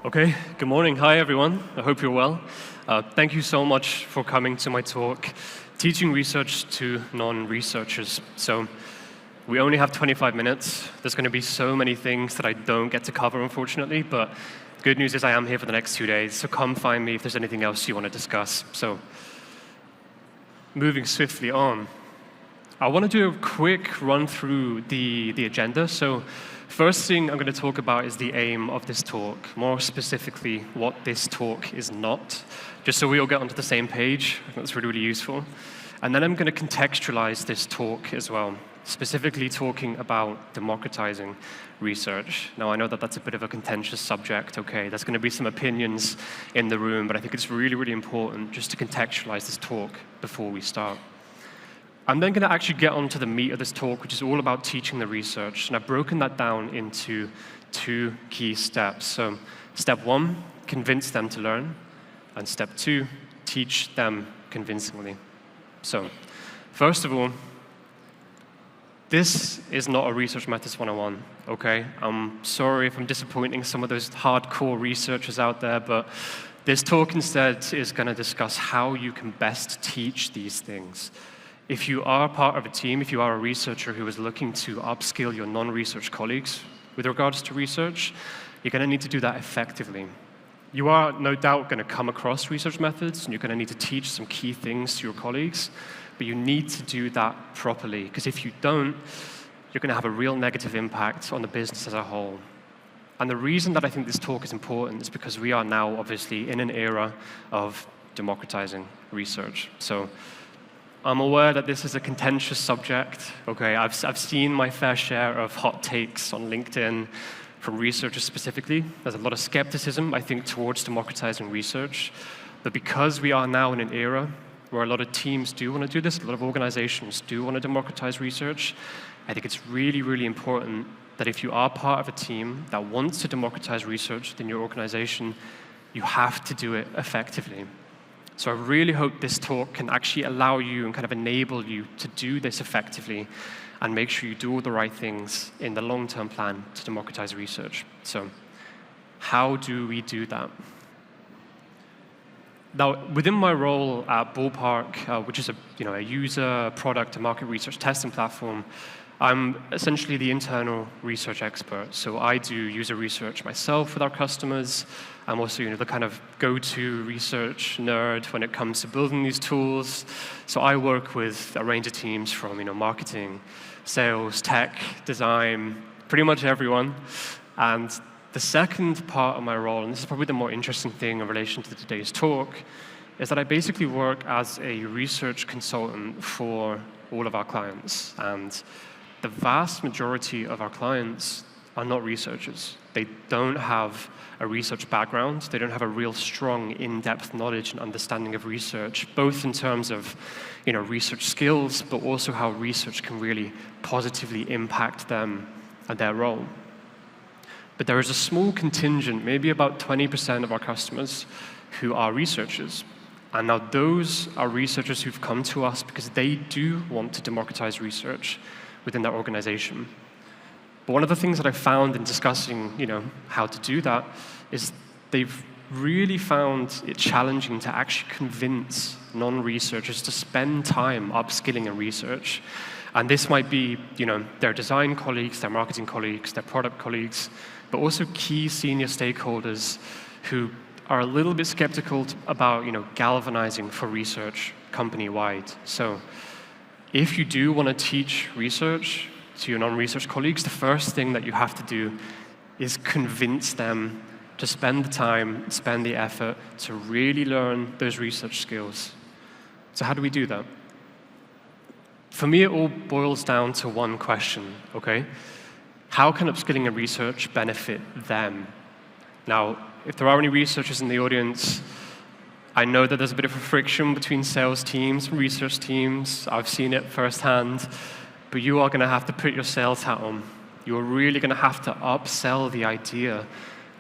Okay, good morning. Hi, everyone. I hope you're well. Thank you so much for coming to my talk, Teaching Research to Non-Researchers. So we only have 25 minutes. There's going to be so many things that I don't get to cover, unfortunately, but the good news is I am here for the next 2 days, so come find me if there's anything else you want to discuss. So moving swiftly on, I want to do a quick run through the agenda. So first thing I'm going to talk about is the aim of this talk, more specifically what this talk is not, just so we all get onto the same page. I think that's really, really useful. And then I'm going to contextualize this talk as well, specifically talking about democratizing research. Now, I know that that's a bit of a contentious subject, okay? There's going to be some opinions in the room, but I think it's really, really important just to contextualize this talk before we start. I'm then going to actually get on to the meat of this talk, which is all about teaching the research. And I've broken that down into 2 key steps. So step 1, convince them to learn. And step 2, teach them convincingly. So first of all, this is not a Research Methods 101, okay? I'm sorry if I'm disappointing some of those hardcore researchers out there, but this talk instead is going to discuss how you can best teach these things. If you are part of a team, if you are a researcher who is looking to upskill your non-research colleagues with regards to research, you're going to need to do that effectively. You are no doubt going to come across research methods, and you're going to need to teach some key things to your colleagues, but you need to do that properly, because if you don't, you're going to have a real negative impact on the business as a whole. And the reason that I think this talk is important is because we are now obviously in an era of democratizing research. So I'm aware that this is a contentious subject. Okay, I've seen my fair share of hot takes on LinkedIn from researchers specifically. There's a lot of skepticism, I think, towards democratizing research. But because we are now in an era where a lot of teams do want to do this, a lot of organizations do want to democratize research, I think it's really, really important that if you are part of a team that wants to democratize research within your organization, you have to do it effectively. So I really hope this talk can actually allow you and kind of enable you to do this effectively and make sure you do all the right things in the long-term plan to democratize research. So how do we do that? Now, within my role at Ballpark, which is a user, product, and market research testing platform, I'm essentially the internal research expert. So I do user research myself with our customers. I'm also the kind of go-to research nerd when it comes to building these tools. So I work with a range of teams from marketing, sales, tech, design, pretty much everyone. And the second part of my role, and this is probably the more interesting thing in relation to today's talk, is that I basically work as a research consultant for all of our clients. And the vast majority of our clients are not researchers. They don't have a research background. They don't have a real strong, in-depth knowledge and understanding of research, both in terms of research skills, but also how research can really positively impact them and their role. But there is a small contingent, maybe about 20% of our customers, who are researchers. And now those are researchers who've come to us because they do want to democratize research within their organization. But one of the things that I found in discussing, how to do that is they've really found it challenging to actually convince non-researchers to spend time upskilling in research. And this might be, their design colleagues, their marketing colleagues, their product colleagues, but also key senior stakeholders who are a little bit skeptical about, galvanizing for research company-wide. So if you do want to teach research to your non-research colleagues, the first thing that you have to do is convince them to spend the time, spend the effort to really learn those research skills. So how do we do that? For me, it all boils down to one question, okay? How can upskilling in research benefit them? Now, if there are any researchers in the audience, I know that there's a bit of a friction between sales teams and research teams. I've seen it firsthand. But you are going to have to put your sales hat on. You're really going to have to upsell the idea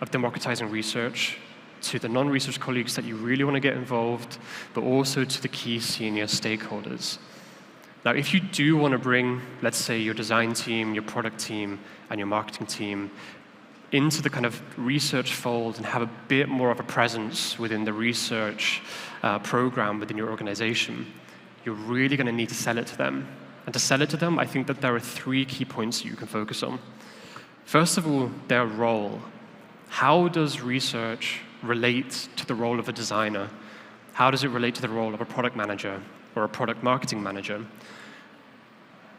of democratizing research to the non-research colleagues that you really want to get involved, but also to the key senior stakeholders. Now, if you do want to bring, let's say, your design team, your product team, and your marketing team into the kind of research fold and have a bit more of a presence within the research program within your organization, you're really going to need to sell it to them. And to sell it to them, I think that there are 3 key points that you can focus on. First of all, their role. How does research relate to the role of a designer? How does it relate to the role of a product manager or a product marketing manager?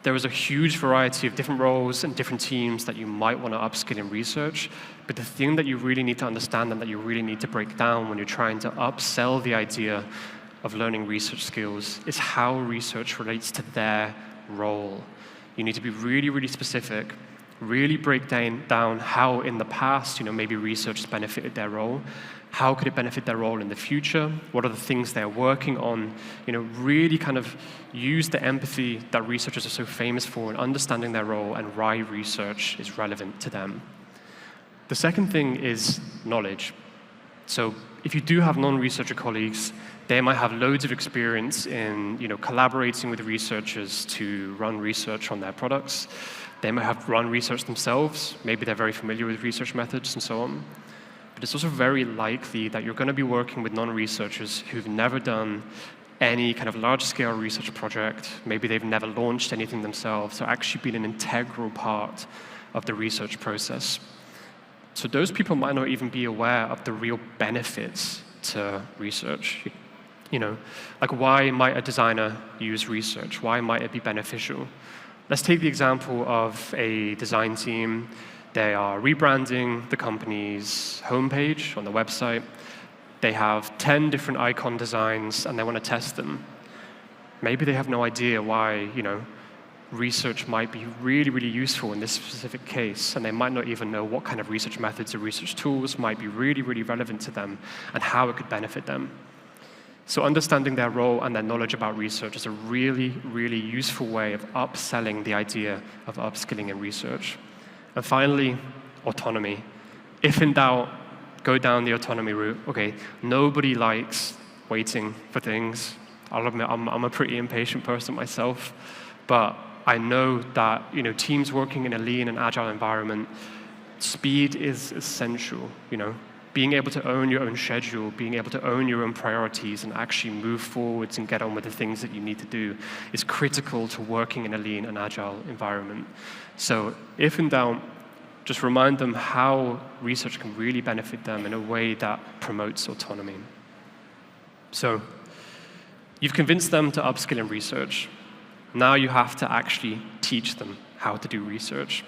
There is a huge variety of different roles and different teams that you might want to upskill in research, but the thing that you really need to understand and that you really need to break down when you're trying to upsell the idea of learning research skills is how research relates to their role. You need to be really, really specific, really break down how in the past, maybe research has benefited their role. How could it benefit their role in the future? What are the things they're working on? Really kind of use the empathy that researchers are so famous for in understanding their role and why research is relevant to them. The second thing is knowledge. So if you do have non-researcher colleagues, they might have loads of experience in collaborating with researchers to run research on their products. They might have run research themselves. Maybe they're very familiar with research methods and so on. But it's also very likely that you're going to be working with non-researchers who've never done any kind of large-scale research project. Maybe they've never launched anything themselves, or actually been an integral part of the research process. So those people might not even be aware of the real benefits to research. Like why might a designer use research? Why might it be beneficial? Let's take the example of a design team. They are rebranding the company's homepage on the website. They have 10 different icon designs, and they want to test them. Maybe they have no idea why, research might be really, really useful in this specific case, and they might not even know what kind of research methods or research tools might be really, really relevant to them and how it could benefit them. So understanding their role and their knowledge about research is a really, really useful way of upselling the idea of upskilling in research. And finally, autonomy. If in doubt, go down the autonomy route. Okay, nobody likes waiting for things. I'll admit I'm a pretty impatient person myself, but I know that teams working in a lean and agile environment, speed is essential. Being able to own your own schedule, being able to own your own priorities and actually move forwards and get on with the things that you need to do is critical to working in a lean and agile environment. So if in doubt, just remind them how research can really benefit them in a way that promotes autonomy. So you've convinced them to upskill in research. Now you have to actually teach them how to do research.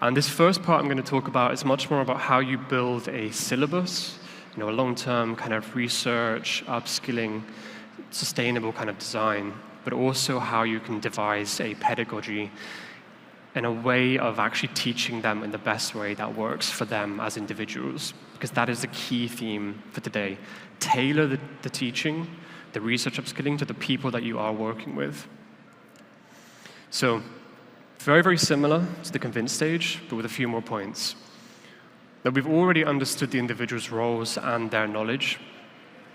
And this first part I'm going to talk about is much more about how you build a syllabus, a long-term kind of research, upskilling, sustainable kind of design, but also how you can devise a pedagogy and a way of actually teaching them in the best way that works for them as individuals, because that is the key theme for today. Tailor the teaching, the research upskilling to the people that you are working with. So, very, very similar to the convince stage, but with a few more points. Now, we've already understood the individual's roles and their knowledge.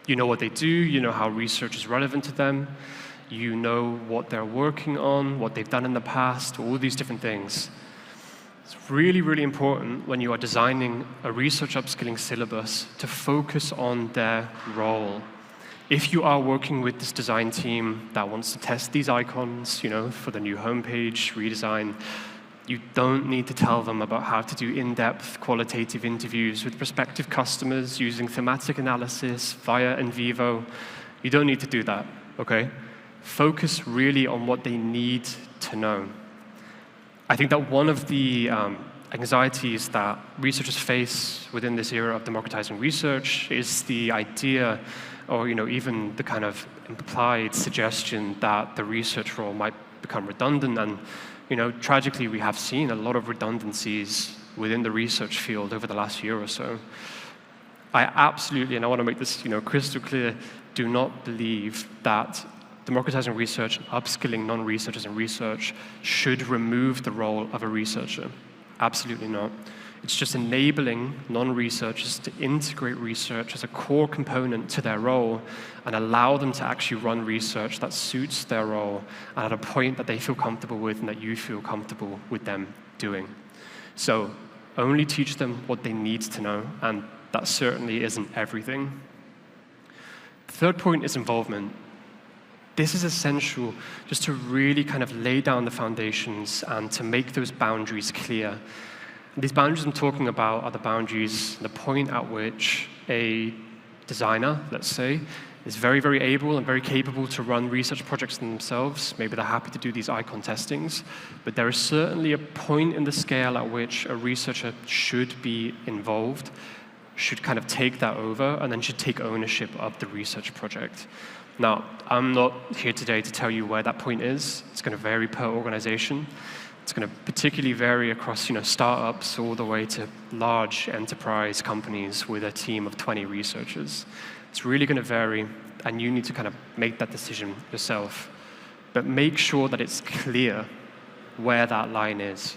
You know what they do, you know how research is relevant to them, you know what they're working on, what they've done in the past, all these different things. It's really, really important when you are designing a research upskilling syllabus to focus on their role. If you are working with this design team that wants to test these icons, for the new homepage redesign, you don't need to tell them about how to do in-depth qualitative interviews with prospective customers using thematic analysis via in vivo. You don't need to do that, okay? Focus really on what they need to know. I think that one of the anxieties that researchers face within this era of democratizing research is the idea, or even the kind of implied suggestion that the research role might become redundant. And tragically, we have seen a lot of redundancies within the research field over the last year or so. I absolutely, and I want to make this crystal clear, do not believe that democratizing research and upskilling non-researchers in research should remove the role of a researcher. Absolutely not. It's just enabling non-researchers to integrate research as a core component to their role and allow them to actually run research that suits their role and at a point that they feel comfortable with and that you feel comfortable with them doing. So Only teach them what they need to know, and that certainly isn't everything. The third point is involvement. This is essential just to really kind of lay down the foundations and to make those boundaries clear. And these boundaries I'm talking about are the boundaries, the point at which a designer, let's say, is very, very able and very capable to run research projects themselves. Maybe they're happy to do these icon testings, but there is certainly a point in the scale at which a researcher should be involved, should kind of take that over, and then should take ownership of the research project. Now, I'm not here today to tell you where that point is. It's going to vary per organization. It's going to particularly vary across, startups all the way to large enterprise companies with a team of 20 researchers. It's really going to vary, and you need to kind of make that decision yourself. But make sure that it's clear where that line is.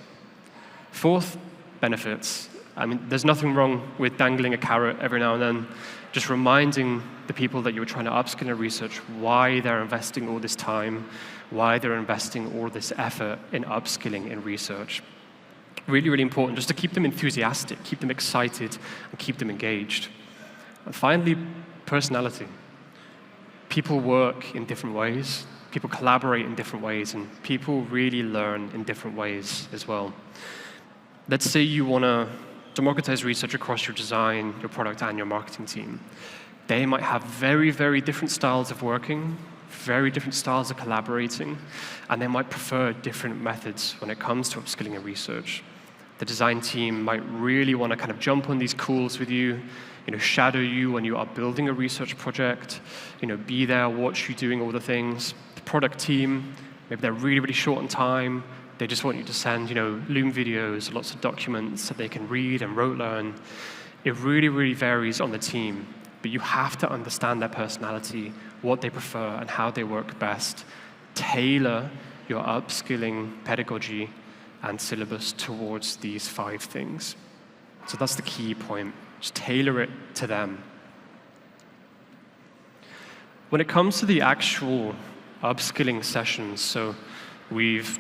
Fourth, benefits. I mean, there's nothing wrong with dangling a carrot every now and then, just reminding the people that you were trying to upskill in research why they're investing all this time, why they're investing all this effort in upskilling in research. Really, really important, just to keep them enthusiastic, keep them excited, and keep them engaged. And finally, personality. People work in different ways, people collaborate in different ways, and people really learn in different ways as well. Let's say you want to democratize research across your design, your product, and your marketing team. They might have very, very different styles of working, very different styles of collaborating, and they might prefer different methods when it comes to upskilling in research. The design team might really want to kind of jump on these calls with you, shadow you when you are building a research project, be there, watch you doing all the things. The product team, maybe they're really, really short on time. They just want you to send, Loom videos, lots of documents that they can read and rote learn. It really, really varies on the team, but you have to understand their personality, what they prefer, and how they work best. Tailor your upskilling pedagogy and syllabus towards these 5 things. So that's the key point. Just tailor it to them. When it comes to the actual upskilling sessions, so we've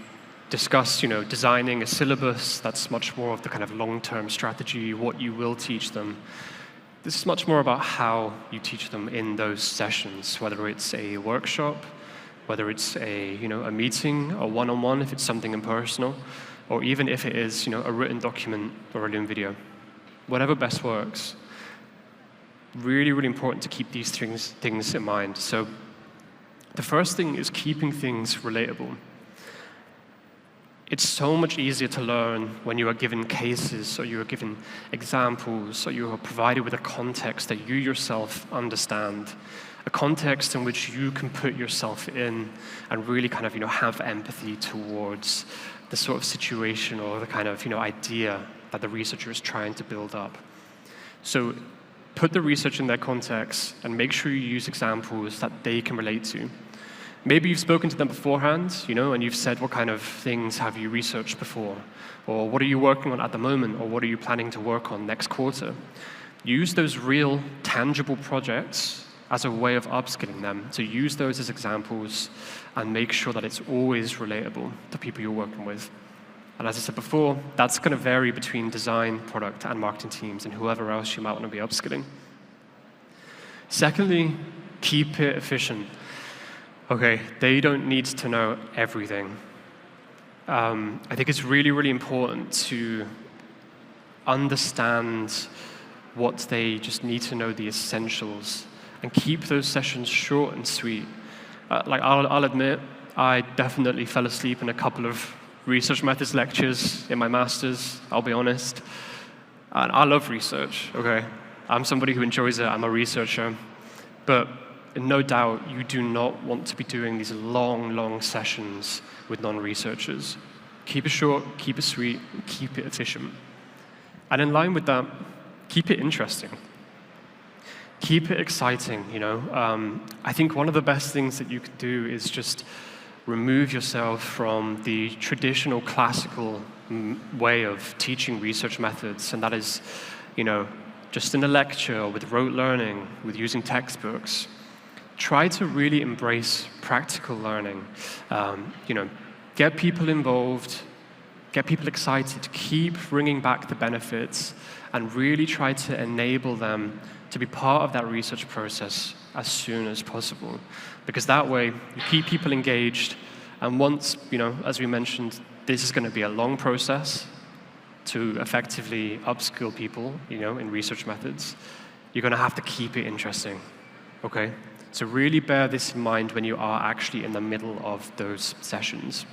discussed, designing a syllabus that's much more of the kind of long-term strategy, what you will teach them. This is much more about how you teach them in those sessions, whether it's a workshop, whether it's a meeting, a one-on-one if it's something impersonal, or even if it is, a written document or a Loom video. Whatever best works. Really, really important to keep these things in mind. So the first thing is keeping things relatable. It's so much easier to learn when you are given cases, or you are given examples, or you are provided with a context that you yourself understand, a context in which you can put yourself in and really kind of have empathy towards the sort of situation or the kind of idea that the researcher is trying to build up. So put the research in their context and make sure you use examples that they can relate to. Maybe you've spoken to them beforehand, and you've said, what kind of things have you researched before? Or what are you working on at the moment? Or what are you planning to work on next quarter? Use those real, tangible projects as a way of upskilling them. So use those as examples and make sure that it's always relatable to people you're working with. And as I said before, that's going to vary between design, product, and marketing teams and whoever else you might want to be upskilling. Secondly, keep it efficient. Okay, they don't need to know everything. I think it's really, really important to understand what they just need to know, the essentials, and keep those sessions short and sweet. I'll admit, I definitely fell asleep in a couple of research methods lectures in my master's, I'll be honest. And I love research, okay? I'm somebody who enjoys it, I'm a researcher. But no doubt, you do not want to be doing these long, long sessions with non-researchers. Keep it short, keep it sweet, keep it efficient. And in line with that, keep it interesting. Keep it exciting, I think one of the best things that you can do is just remove yourself from the traditional classical way of teaching research methods, and that is, just in a lecture, with rote learning, with using textbooks. Try to really embrace practical learning. Get people involved, Get people excited, keep bringing back the benefits, and really try to enable them to be part of that research process as soon as possible. Because that way, you keep people engaged, and once, as we mentioned, this is going to be a long process to effectively upskill people, in research methods. You're going to have to keep it interesting, okay? So really bear this in mind when you are actually in the middle of those sessions.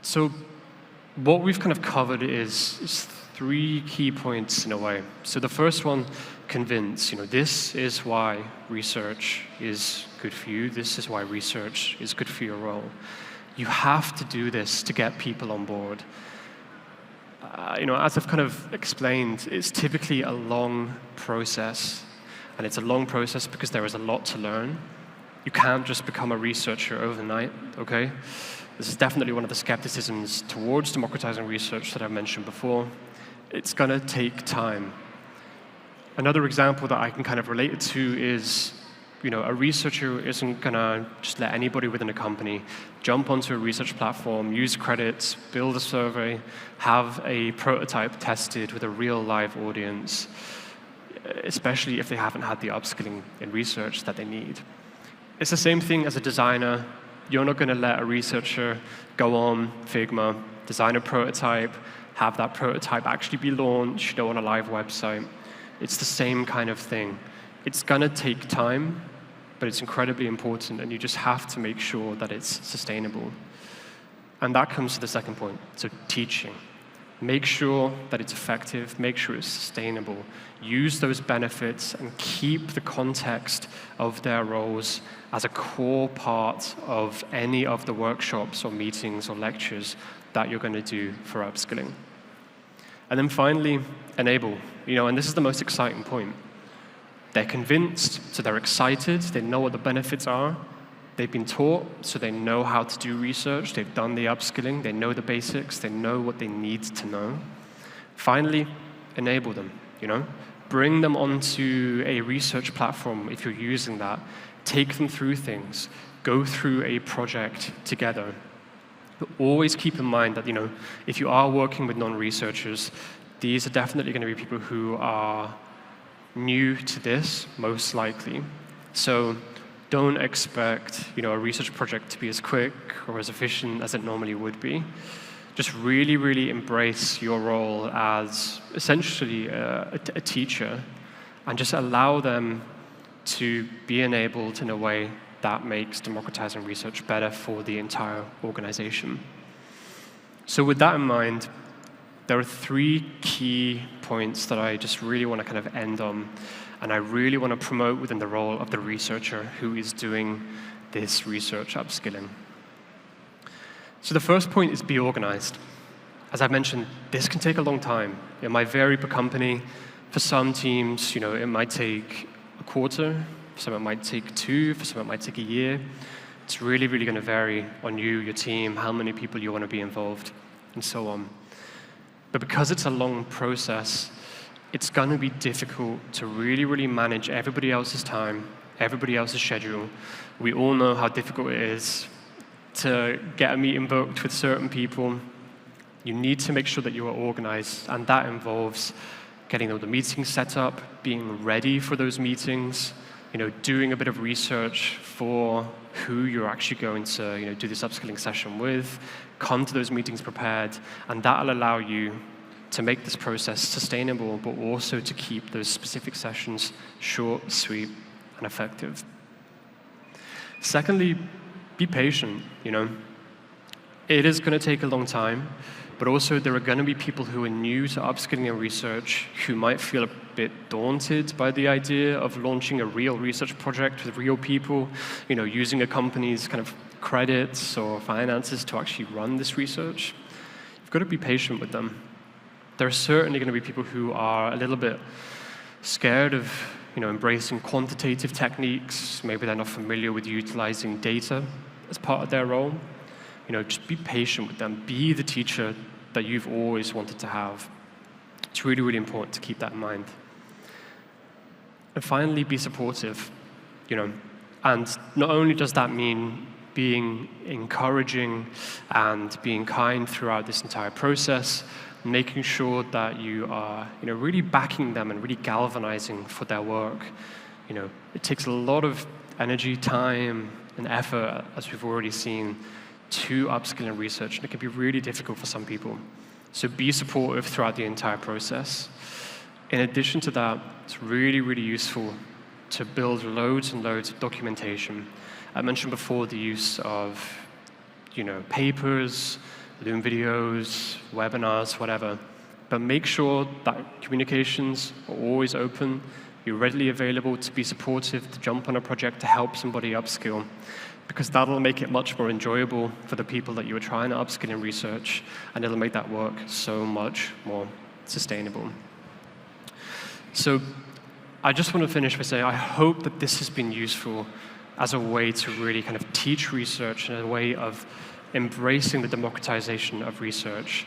So what we've kind of covered is 3 key points in a way. So the first one, convince. This is why research is good for you. This is why research is good for your role. You have to do this to get people on board. As I've kind of explained, it's typically a long process. And it's a long process because there is a lot to learn. You can't just become a researcher overnight, okay? This is definitely one of the skepticisms towards democratizing research that I mentioned before. It's going to take time. Another example that I can kind of relate it to is, a researcher isn't going to just let anybody within a company jump onto a research platform, use credits, build a survey, have a prototype tested with a real live audience, especially if they haven't had the upskilling in research that they need. It's the same thing as a designer. You're not going to let a researcher go on Figma, design a prototype, have that prototype actually be launched on a live website. It's the same kind of thing. It's going to take time, but it's incredibly important, and you just have to make sure that it's sustainable. And that comes to the second point, so teaching. Make sure that it's effective, make sure it's sustainable. Use those benefits and keep the context of their roles as a core part of any of the workshops or meetings or lectures that you're going to do for upskilling. And then finally, enable. And this is the most exciting point. They're convinced, so they're excited, they know what the benefits are. They've been taught, so they know how to do research. They've done the upskilling. They know the basics. They know what they need to know. Finally, enable them, Bring them onto a research platform if you're using that. Take them through things. Go through a project together. But always keep in mind that, if you are working with non-researchers, these are definitely going to be people who are new to this, most likely. So don't expect, a research project to be as quick or as efficient as it normally would be. Just really, really embrace your role as essentially a teacher, and just allow them to be enabled in a way that makes democratizing research better for the entire organization. So with that in mind, there are 3 key points that I just really want to kind of end on, and I really want to promote within the role of the researcher who is doing this research upskilling. So the first point is be organized. As I mentioned, this can take a long time. It might vary per company. For some teams, it might take a quarter. For some, it might take 2. For some, it might take a year. It's really, really going to vary on you, your team, how many people you want to be involved, and so on. But because it's a long process, it's going to be difficult to really, really manage everybody else's time, everybody else's schedule. We all know how difficult it is to get a meeting booked with certain people. You need to make sure that you are organized, and that involves getting all the meetings set up, being ready for those meetings, doing a bit of research for who you're actually going to do this upskilling session with, come to those meetings prepared, and that'll allow you to make this process sustainable, but also to keep those specific sessions short, sweet, and effective. Secondly, be patient. It is going to take a long time, but also there are going to be people who are new to upskilling and research who might feel a bit daunted by the idea of launching a real research project with real people, using a company's kind of credits or finances to actually run this research. You've got to be patient with them. There are certainly going to be people who are a little bit scared of embracing quantitative techniques. Maybe they're not familiar with utilizing data as part of their role. Just be patient with them. Be the teacher that you've always wanted to have. It's really, really important to keep that in mind. And finally, be supportive. And not only does that mean being encouraging and being kind throughout this entire process, making sure that you are really backing them and really galvanizing for their work. It takes a lot of energy, time, and effort, as we've already seen, to upskill in research, and it can be really difficult for some people. So be supportive throughout the entire process. In addition to that, it's really, really useful to build loads and loads of documentation. I mentioned before the use of papers, Loom videos, webinars, whatever. But make sure that communications are always open, you're readily available to be supportive, to jump on a project to help somebody upskill, because that'll make it much more enjoyable for the people that you are trying to upskill in research, and it'll make that work so much more sustainable. So I just want to finish by saying I hope that this has been useful as a way to really kind of teach research and a way of embracing the democratization of research.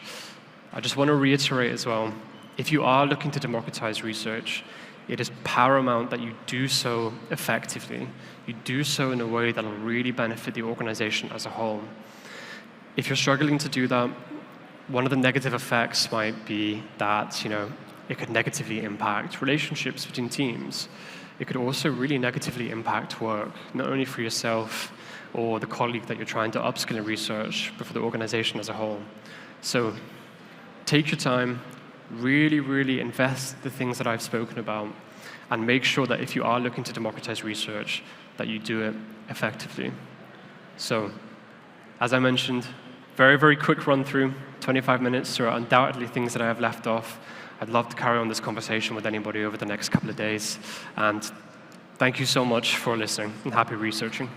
I just want to reiterate as well, if you are looking to democratize research, it is paramount that you do so effectively. You do so in a way that will really benefit the organization as a whole. If you're struggling to do that, one of the negative effects might be that it could negatively impact relationships between teams. It could also really negatively impact work, not only for yourself or the colleague that you're trying to upskill in research, but for the organization as a whole. So take your time, really, really invest the things that I've spoken about, and make sure that if you are looking to democratize research, that you do it effectively. So, as I mentioned, very, very quick run through, 25 minutes. There are undoubtedly things that I have left off. I'd love to carry on this conversation with anybody over the next couple of days. And thank you so much for listening, and happy researching.